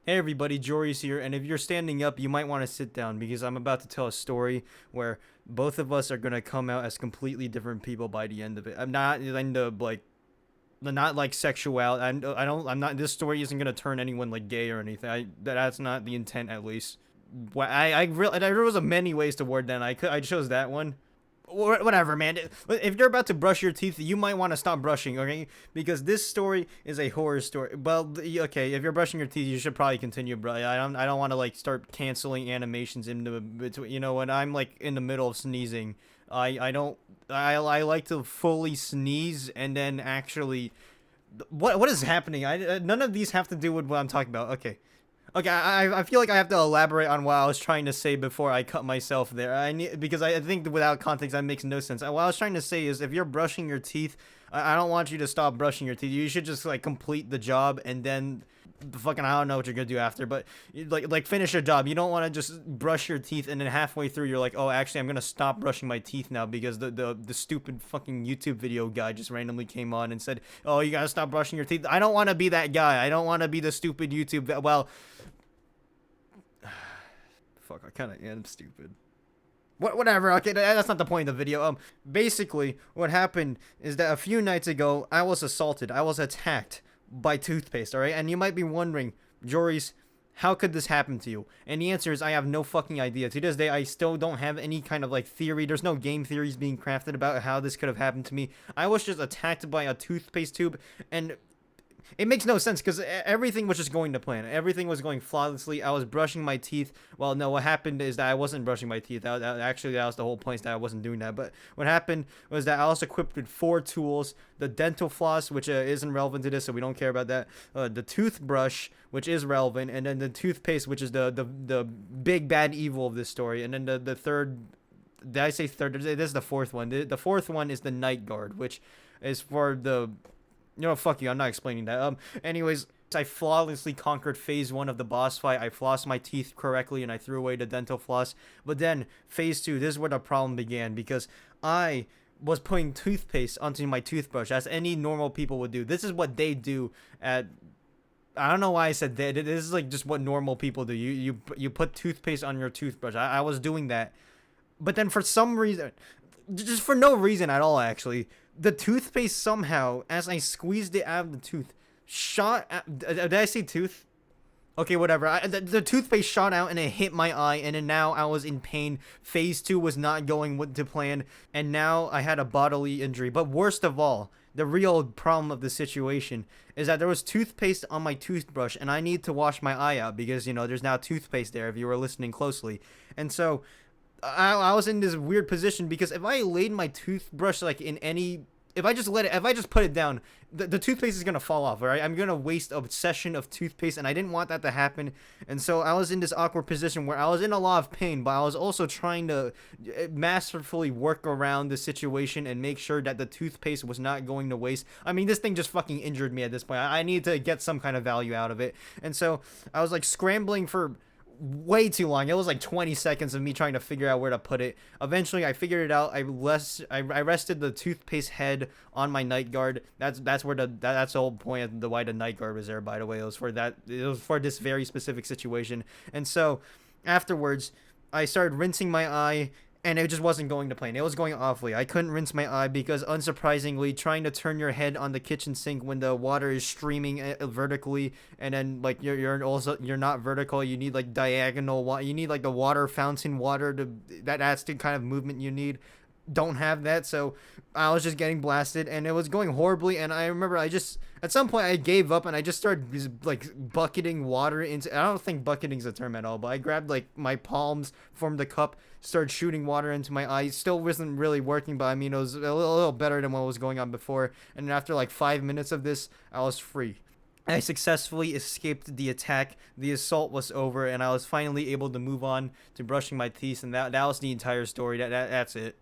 Hey everybody, joriz here, and if you're standing up, you might want to sit down because I'm about to tell a story where both of us are gonna come out as completely different people by the end of it. I'm not into not like sexual. I don't. I'm not. This story isn't gonna turn anyone like gay or anything. That's not the intent, at least. I really there was a many ways to word that. I chose that one. Whatever, man. If you're about to brush your teeth, you might want to stop brushing, okay? Because this story is a horror story. Well, okay, if you're brushing your teeth, you should probably continue, bro. I don't want to like start canceling animations into between. You know, when I'm like in the middle of sneezing, I don't. I like to fully sneeze and then actually. What is happening? None of these have to do with what I'm talking about. Okay. Okay, I feel like I have to elaborate on what I was trying to say before I cut myself there. Because I think without context that makes no sense. What I was trying to say is if you're brushing your teeth, I don't want you to stop brushing your teeth. You should just like complete the job and then fucking I don't know what you're gonna do after, but like finish your job. You don't want to just brush your teeth and then halfway through you're like, oh, actually I'm gonna stop brushing my teeth now because the stupid fucking YouTube video guy just randomly came on and said, oh, you gotta stop brushing your teeth. I don't want to be that guy. I don't want to be the stupid YouTube. Well, fuck, I kind of am stupid. Whatever, okay, that's not the point of the video. Basically, what happened is that a few nights ago, I was assaulted. I was attacked by Toothpaste, alright? And you might be wondering, joriz, how could this happen to you? And the answer is I have no fucking idea. To this day, I still don't have any kind of like theory. There's no game theories being crafted about how this could have happened to me. I was just attacked by a toothpaste tube, and it makes no sense because everything was just going to plan. Everything was going flawlessly. I was brushing my teeth. Well, no, what happened is that I wasn't brushing my teeth. Actually, that was the whole point, that I wasn't doing that. But what happened was that I was equipped with 4 tools. The dental floss, which isn't relevant to this, so we don't care about that. The toothbrush, which is relevant. And then the toothpaste, which is the big bad evil of this story. And then the third... Did I say third? This is the fourth one. The fourth one is the night guard, which is for the... You know, fuck you, I'm not explaining that. Anyways, I flawlessly conquered phase 1 of the boss fight. I flossed my teeth correctly and I threw away the dental floss. But then, phase 2, this is where the problem began because I was putting toothpaste onto my toothbrush as any normal people would do. This is what they do at... I don't know why I said that. This is like just what normal people do. You put toothpaste on your toothbrush. I was doing that. But then for some reason... Just for no reason at all, actually. The toothpaste somehow, as I squeezed it out of the tooth, shot out... Did I say tooth? Okay, whatever. The toothpaste shot out and it hit my eye, and then now I was in pain. Phase 2 was not going to plan, and now I had a bodily injury. But worst of all, the real problem of the situation is that there was toothpaste on my toothbrush, and I need to wash my eye out because, you know, there's now toothpaste there if you were listening closely. And so... I was in this weird position because if I laid my toothbrush like in any... If I just put it down, the toothpaste is going to fall off, alright? I'm going to waste a session of toothpaste, and I didn't want that to happen. And so I was in this awkward position where I was in a lot of pain, but I was also trying to masterfully work around the situation and make sure that the toothpaste was not going to waste. I mean, this thing just fucking injured me at this point. I need to get some kind of value out of it. And so I was like scrambling for... way too long. It was like 20 seconds of me trying to figure out where to put it. Eventually I figured it out. I rested the toothpaste head on my night guard. That's the whole point of why the night guard was there, by the way. It was for this very specific situation. And so afterwards I started rinsing my eye, and it just wasn't going to plan. It was going awfully. I couldn't rinse my eye because, unsurprisingly, trying to turn your head on the kitchen sink when the water is streaming vertically, and then like you're not vertical. You need like diagonal water. You need like the water fountain water that's the kind of movement you need. Don't have that, so I was just getting blasted, and it was going horribly. And I remember at some point I gave up, and I just started like bucketing water into... I don't think bucketing's a term at all, but I grabbed like my palms, formed a cup, started shooting water into my eyes. Still wasn't really working, but I mean it was a little better than what was going on before. And after like 5 minutes of this, I was free. I successfully escaped the attack. The assault was over, and I was finally able to move on to brushing my teeth, and that was the entire story. That's it.